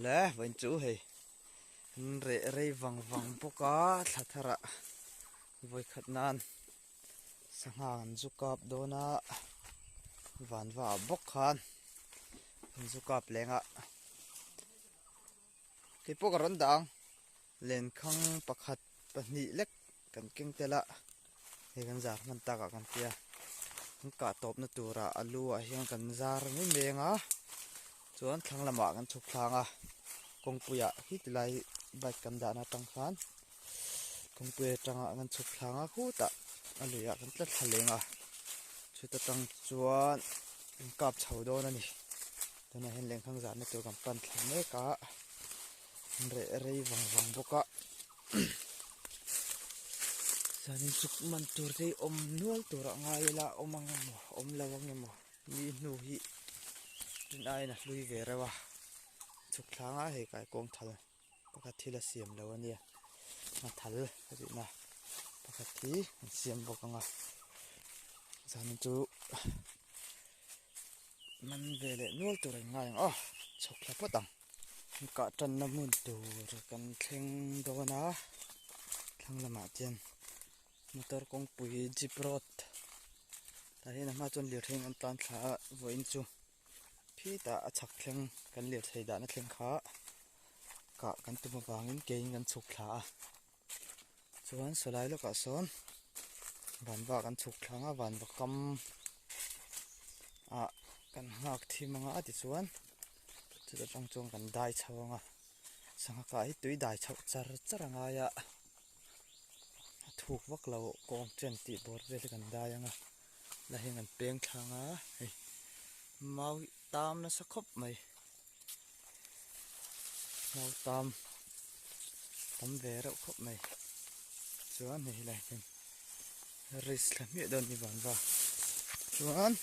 le wen chu hei re re wang poka thara voi khat nan sangan zukap dona vanwa bok khan zukap lenga ke pok ron dang len khang pakhat pahni lek kan keng tela he kan zar man taka kan tia ka top na tura alu a hian kan zar ni menga chuan thanglama kan chuk thlanga kongpuya hi tilai bike kan dana tang khan kongpuya tanga kan chuk thlanga khuta aluya kan tla thalenga chuta tang chuan kap chho do na ni tuna hen leng khang zar na tur kan pan thlame ka re re wang boka sanin chuk man tur te om nual tur ngai la omang mo om lawang mo ni nu hi tin ai na lui ve rewa chuk thlanga he kai kong thal pakhat thila siam lawania ma thal ri na pakhat thi siam bokanga sanin chu man vele nual tur ngai chuk thla potang ka tan na mun tur kan thleng do na thlang lama chen motor kong pui jeep road ta hena ma chon lir theng an tan thla voin chu phi ta achak thleng kan lir thei da na thleng kha ka kan tu mawangin kein kan chuk thla chuan solai lo ka son vanwa kan chuk thlanga vanwa kam kan hak thimanga ati chuan chuta tang chong kan dai chhawanga sanga ka hi tui dai chho charanga ya thuk wak lo kong chen ti bor ve kan daianga la heng an peng thanga hei mau tam na sakhop mai mau tam ve ro khop mai chuan hei lai ken ris la mi don ni vanwa chuan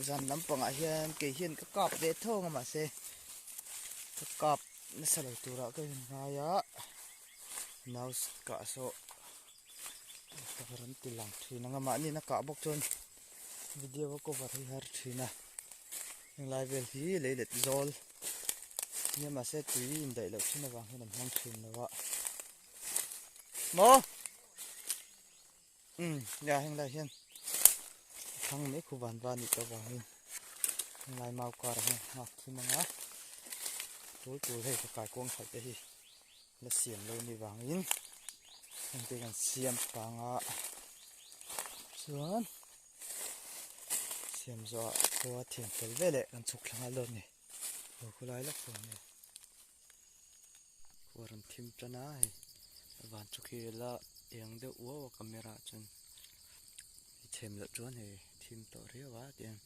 zan lampang a hian ke hian ka kap ve thong ma se ka kap na salai tura ka nga ya naus ka so karan tilang thina nga ma ni na ka bok chon video ko va thai har thina eng live vel hi leilet zol ni ma se tui in dai lo thina wang hin hang thin lawa mo ya heng lai hian thang me khu van ni to wang hin lai mau ka ra ha thina nga tu hei ka kai kong thai te hi la siam lo ni wang in ang te kan siam panga chuan siam zo ko thiam tel vele kan chuk thlanga lo ni khulai la phone ni waram thim tana hai van chukhi la yang de wa camera chun them la chuan he thim to rewa tiang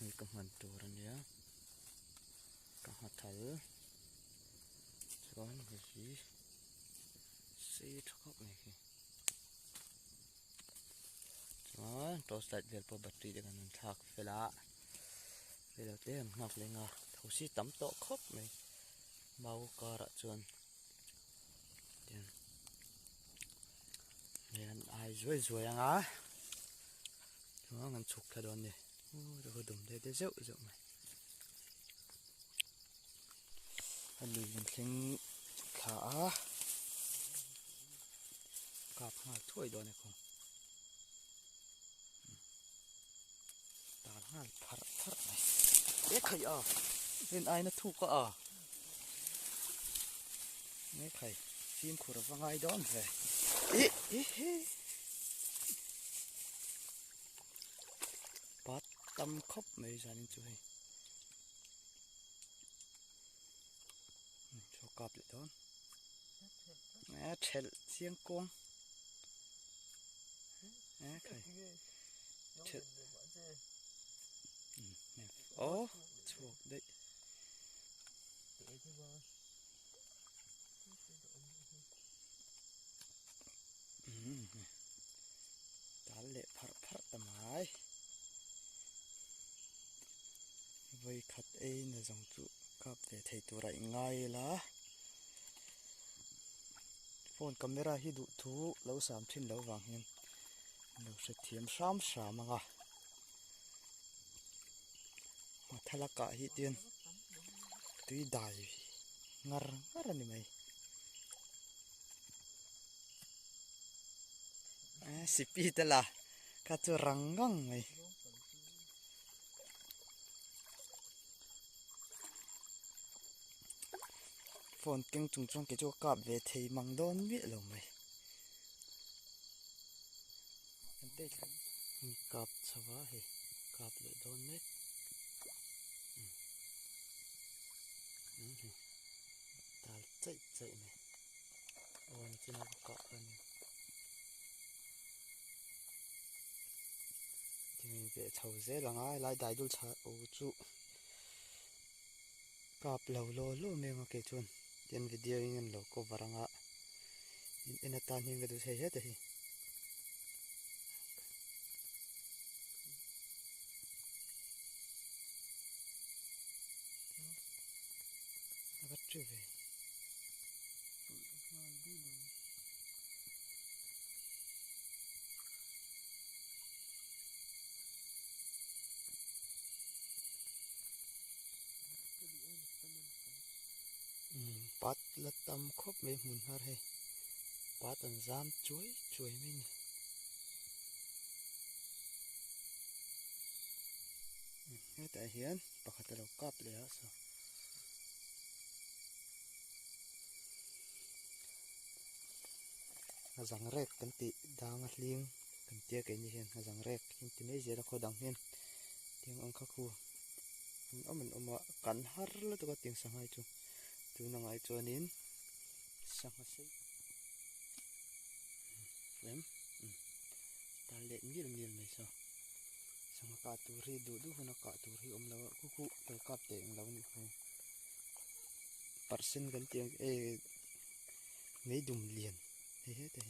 ni ka man tur ania ka hathal chuan hi si thok mai hi chuan tos light vel po battery de kan thak fela velo te ngak lenga thosi tam to khop mai mau kara chuan tian yan ai zoi anga chuan an chuk thadon ni ro dum de zeu mai an lui in thleng kha kap ha thoi do ne khong ta hal phar mai e khai len ai na thu ka ne khai sim khur wangai don ve pat tam khop mai janin chu hei cho kap le don thel chiang kong khai thel chuak dei tal le phar tamai voi khat ei na jong chu kap te thei turai ngai la phone camera hi du thu lo sam thin lo wang hin lo se thiam sam anga มาทะละกะฮิเตียนตุยได้งารนี่ไหมสิปีตละกะจุรังงังไหมฝนเก่งจุงจงเกจูกับเวทีมังโดนวิลงไหมเด็กมีกับสวะเหกับเลยโดนไหมตาใจไหมโอ้ยจีน่าเกาะกันที่มีเวทเท่าเสียหลังไอ้ลายได้ดูชาโอ้จุกับเหล่าโลโลเมงเกจวนเตียนวิดีโอยังเหล่าก็วารังอ่ะอินตาหิงก็ดูใช่ไหมก็ช่วยปัดละตำครบไม่หุ่นอะไรปัดอันจามช่วยไม่นี่แต่เห็นปกติเรากับเลยฮะสิอาจังเร็กกันติดังลิงกันเตี้ยกันนี่เห็นอาจังเร็กยิ่งที่ไม่เจอเราดังเห็นเตียงอังคคูมันมากันฮาร์แล้วตัวเตียงสังหายจูตัวนังไอจูนินสังหายเล่มตาเล็ดมีไม่ใช่สังกาตุรีดูคนกาตุรีแล้วคุตัวกับเตียงแล้วนี่คือเปอร์เซ็นต์กันเตียงไม่ดุมเลียนเฮ้แต่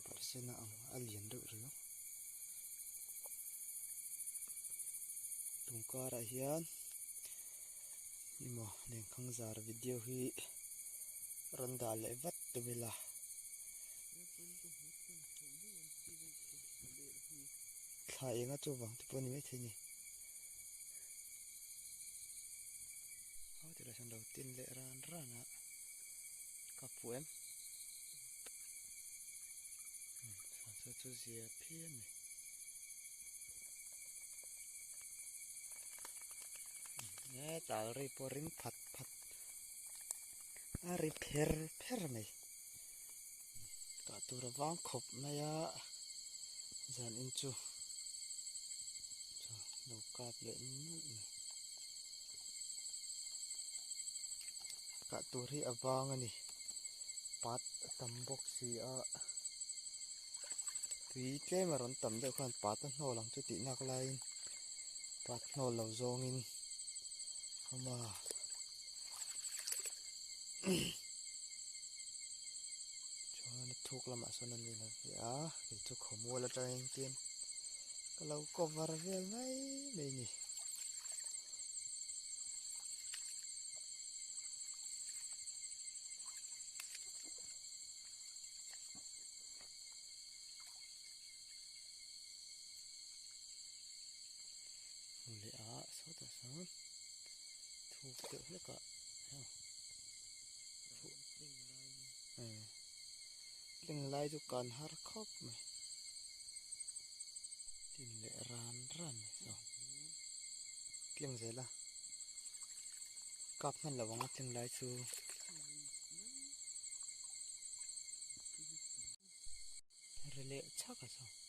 เปอร์เซ็นต์อันเลียนดูหรือตรงก็อะไรเฮียนนี่มั้งเรื่องข้างจารวิดีโอที่รันดาเลวัดตัวเวลาถ่ายเองก็จบบ้างที่พวกนี้ไม่ใช่นี่เขาที่เราฉันเราตินเละร้านนะกับผู้เอ็มสัตว์ตัวเสียเพี้ยนเนี่ยตารีพอริงผัดรีเพรไหมกาตัวระวังขบไม่ยะจานอินจูเรากาบเล่นกาตัวที่อบางอันนี้ปัดตำบกสีวีเจ้มาร้อนตำเด็กคนปัดตั้งโนหลังจุดนักไลน์ปัดโนเหล่าโจงินเข้ามาชวนทุกละมาส่วนนี้นะพี่ทุกขโมยละใจเตียนก็เราก็วาระเวลไม่นี่เลยสอดสังถูกเดือดแล้วก็เล่งไล่ทุกการหาครบไหมดินเละร้านไหมสองเล่งเสร็จละกับมันระวังเล่งไล่ซูเรเละชักสอง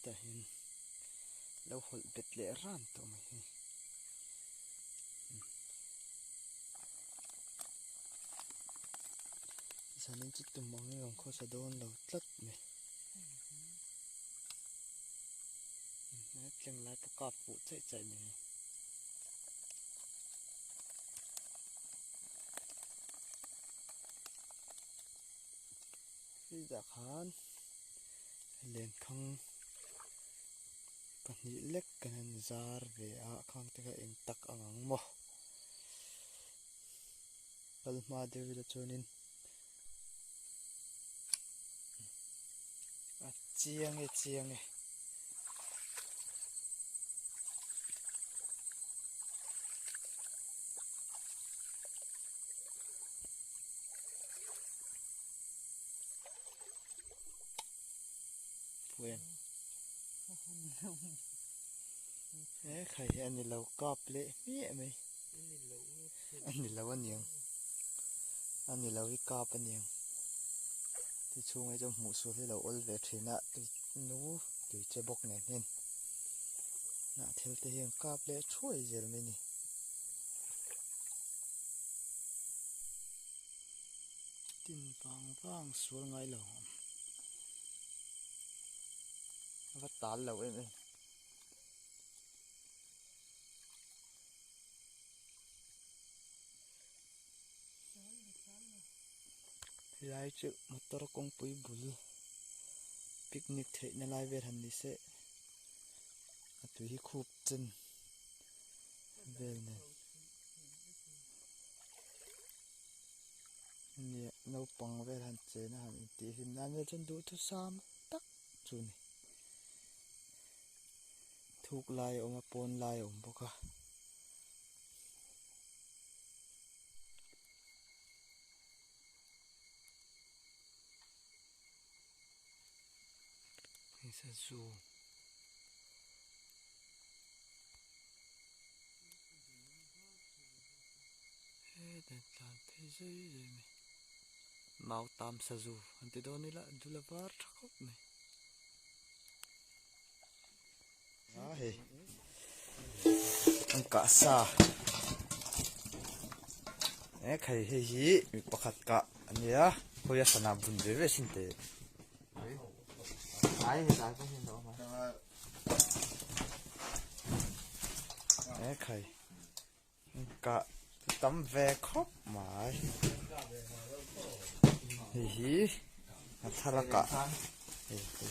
แต่เห็นเราหดเบ็ดเละร้านตัวไหมฉันนี่จิตตุ่มมองให้ของเขาจะโดนเราตัดไหมเล่งไล่ประกอบปูใจเนี่ย ที่จะขานเล่นข้างปนิเล็กกันซาร์เวะข้างที่ก็เองตักอ่างหม้อปัลมาเดวิดชนินเจียงเว้นใครอันนี้เรากอบเละเมี้ยไหมอันนี้เราวันยังอันนี้เราวิกอบอันยังที่ช่วงไอ้เจ้าหมูสูที่เราอลเวทนะตัวนู้ตัวเจ็บบกเนี่ยเห็นน่ะเที่ยวที่ยังกอบเละช่วยเจอไหมนี่ตินฟังสวยไงหรอว่าตาเราเองลายจุมอเตอร์กงปุยบุลปิกนิกเทนลายเวทันดิเซตุยคูบจันเวลเนี่ยเนี่ยเราปังเวทันเจนะฮะอินทีหิมนั่นเวทันดูทุสามตักจุนี่ทุกลายออกมาปนลายออกมาค่ะซาซูแต่ตามเพจเลยไหมมาตามซาซูอันที่โดนนี่ละดูละบาร์ทักไหมเฮ้อันกะซาใครเฮ้ยมีประคัดกะอันนี้อ่ะเขาอยากสนับสนุนด้วยสินเตไอ้ตายก็เห็นแล้วมั้ยใครกะตั้มแวครบหมายเฮ้ยทาระกะ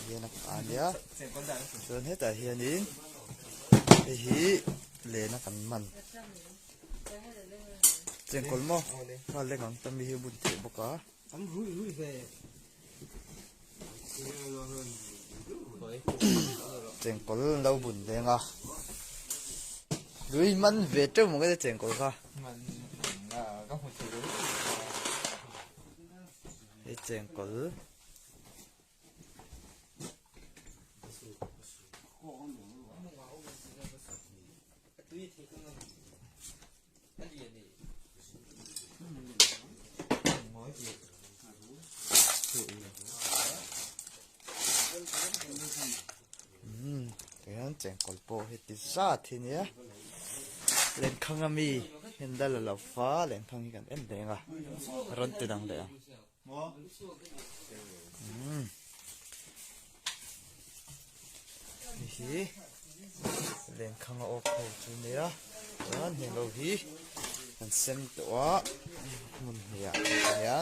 เฮียนักอันเดียส่วนเฮแต่เฮียนี้เฮ้ยเล่นกันมันเจ้าคนมั่วมาเล่นกันตั้มมีบุญเจ็บกะเจ้าคนเราบุญเด้งอ่ะดูมันเวทมันก็จะเจ้าคนค่ะไอ้เจ้าคนอย่างนั้นเจ๋งกว่าโปเฮติซาทีเนี้ยเล่นข้างมีเห็นได้แล้วฟ้าเล่นข้างนี้กันเอ็มเด้งอ่ะร้อนติดดังเด้งนี่เล่นข้างออกเขาจูเนี้ยนั่นเห็นเราฮีมันเส้นตัวมันเหี้ยเนี่ย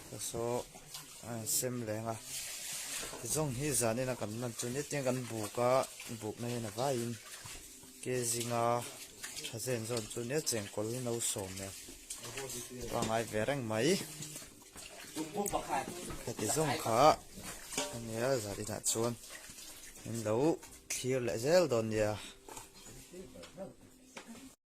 ก็โซ่เส้นเล่งอ่ะจงฮีจานี่นะกันนั่นจุดนี้เตียงกันบุกในนะว่าอินเกจิงาถ้าเส้นจนจุดนี้เจียงกอลน่าสมเนี่ยว่าไงเวรังไหมแค่ที่จงขาอันนี้จานี่นะชวนเห็นเราเขียวและเจลโดนเนี่ย